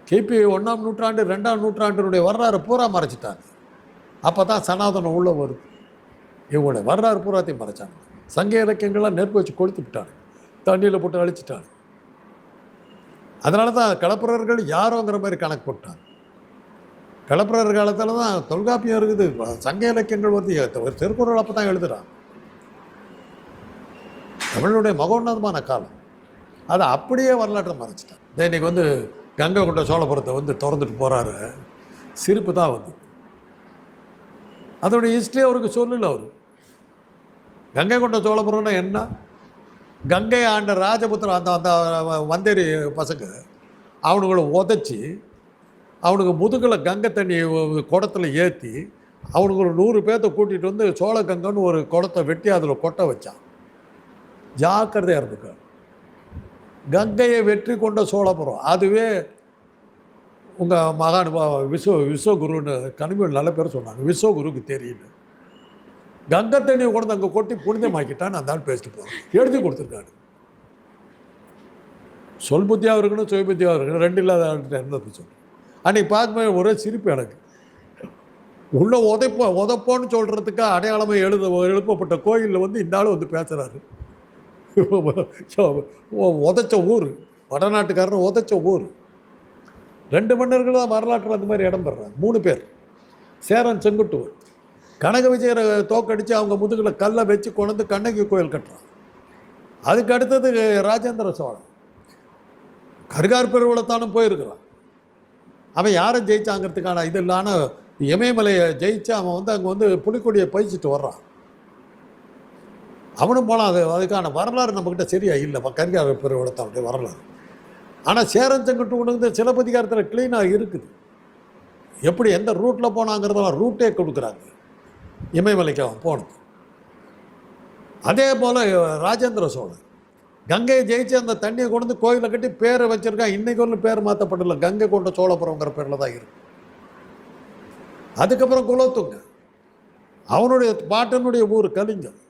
கிபி 1ஆம் நூற்றாண்டு 2ஆம் நூற்றாண்டினுடைய வரலாறு பூரா மறைச்சிட்டாங்க. அப்போ தான் சனாதனம் உள்ளே வருது. இவங்களுடைய வரலாறு பூராத்தையும் மறைச்சாங்க. சங்க இலக்கியங்கள்லாம் நெருப்பு வச்சு கொளுத்து விட்டாங்க, தண்ணியில் போட்டு அழிச்சிட்டாங்க. அதனால தான் களப்பிரர்கள் யாரோங்கிற மாதிரி கணக்கு போட்டாங்க. களப்பிரர் காலத்தில் தான் தொல்காப்பியம் இருக்குது, சங்க இலக்கியங்கள் வந்து ஒரு திருக்குறள் அப்போ தான் எழுதுகிறான். தமிழுடைய மகோன்னதமான காலம். அதை அப்படியே வரலாற்றை மறைச்சிட்டான். இன்னைக்கு வந்து கங்கை கொண்ட சோழபுரத்தை வந்து திறந்துட்டு போகிறாரு, சிரிப்பு தான் வந்து. அதோடைய ஹிஸ்ட்ரி அவருக்கு சொல்லல. அவர் கங்கை கொண்ட சோழபுரம்னா என்ன? கங்கை ஆண்ட ராஜபுத்திர அந்த அந்த வந்தேரி பசங்க அவனுங்களை உதச்சி அவனுக்கு முதுகில் கங்கை தண்ணி குடத்தில் ஏற்றி அவனுக்கு ஒரு 100 பேர்த்த கூட்டிகிட்டு வந்து சோழ கங்கைன்னு ஒரு குடத்தை வெட்டி அதில் கொட்ட வச்சான். ஜாக்கிரதையாக இருந்துக்க. கங்கையை வெற்றி கொண்ட சோழபுரம். அதுவே உங்கள் மகானுபா விஸ்வகுருன்னு கனிமொழி நல்ல பேர் சொன்னாங்க. விஸ்வகுருக்கு தெரியுது. கங்கை தண்ணியை கொண்டு அங்கே கொட்டி புனிதமாக்கிட்டான்னு அந்த ஆள் பேசிட்டு போகிறான். எழுதி கொடுத்துருக்காரு. சொல் புத்தியாக இருக்கணும், சுய புத்தியாக இருக்கணும், ரெண்டு இல்லாத ஆள்கிட்ட இருந்தது சொல்லு. அன்றைக்கி பார்க்கும்போது ஒரே சிரிப்பு எனக்கு. உள்ள உதப்போன்னு சொல்கிறதுக்கு அடையாளமாக எழுப்பப்பட்ட கோயிலில் வந்து இந்த ஆள் வந்து பேசுகிறாரு. உதச்ச ஊர், வடநாட்டுக்காரன் உதச்ச ஊர். 2 மன்னர்கள் தான் வரலாற்றில் அந்த மாதிரி இடம் பெறாங்க. 3 பேர். சேரன் செங்குட்டுவன் கனக விஜயரை தோக்கடித்து அவங்க முதுகில் கல்லை வச்சு கொண்டு கண்ணகி கோயில் கட்டுறான். அதுக்கு அடுத்தது ராஜேந்திர சோழன் கருகார் பெருவளத்தானும் போயிருக்கிறான். அவன் யாரை ஜெயிச்சாங்கிறதுக்கான இது இல்லான இமயமலையை ஜெயிச்சு அவன் வந்து அங்கே வந்து புலிக்கொடியை பயிச்சுட்டு வர்றான். அவனும் போனால் அதுக்கான வரலாறு நம்மக்கிட்ட சரியா இல்லை, கருகார் பெருவளத்தானுடைய வரலாறு. ஆனால் சேரன் செங்குட்டுவனுக்கு இந்த சிலப்பதிகாரத்தில் க்ளீனாக இருக்குது. எப்படி எந்த ரூட்டில் போனாங்கிறதெல்லாம் ரூட்டே கொடுக்குறாங்க இமயமலைக்கு அவன் போனது. அதே போல் ராஜேந்திர சோழன் கங்கையை ஜெயிச்சு அந்த தண்ணியை கொண்டு கோயிலை கட்டி பேரை வச்சுருக்கான். இன்றைக்கு ஒன்று பேர் மாற்றப்படல, கங்கை கொண்ட சோழபுரங்கிற பேரில் தான் இருக்கு. அதுக்கப்புறம் குலோத்துங்க அவனுடைய பாட்டனுடைய ஊர் கலிங்கம்.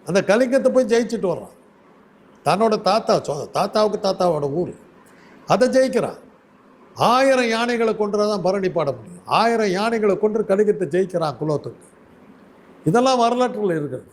அந்த கலிங்கத்தை போய் ஜெயிச்சுட்டு வர்றான். தன்னோட தாத்தாவுக்கு தாத்தாவோட ஊர், அதை ஜெயிக்கிறான். 1000 யானைகளை கொண்டுதான் பரணி பாட முடியும். 1000 யானைகளை கொண்டு கலிங்கத்தை ஜெயிக்கிறான் குலோத்துங்க. இதெல்லாம் வரலாற்றில் இருக்கிறது.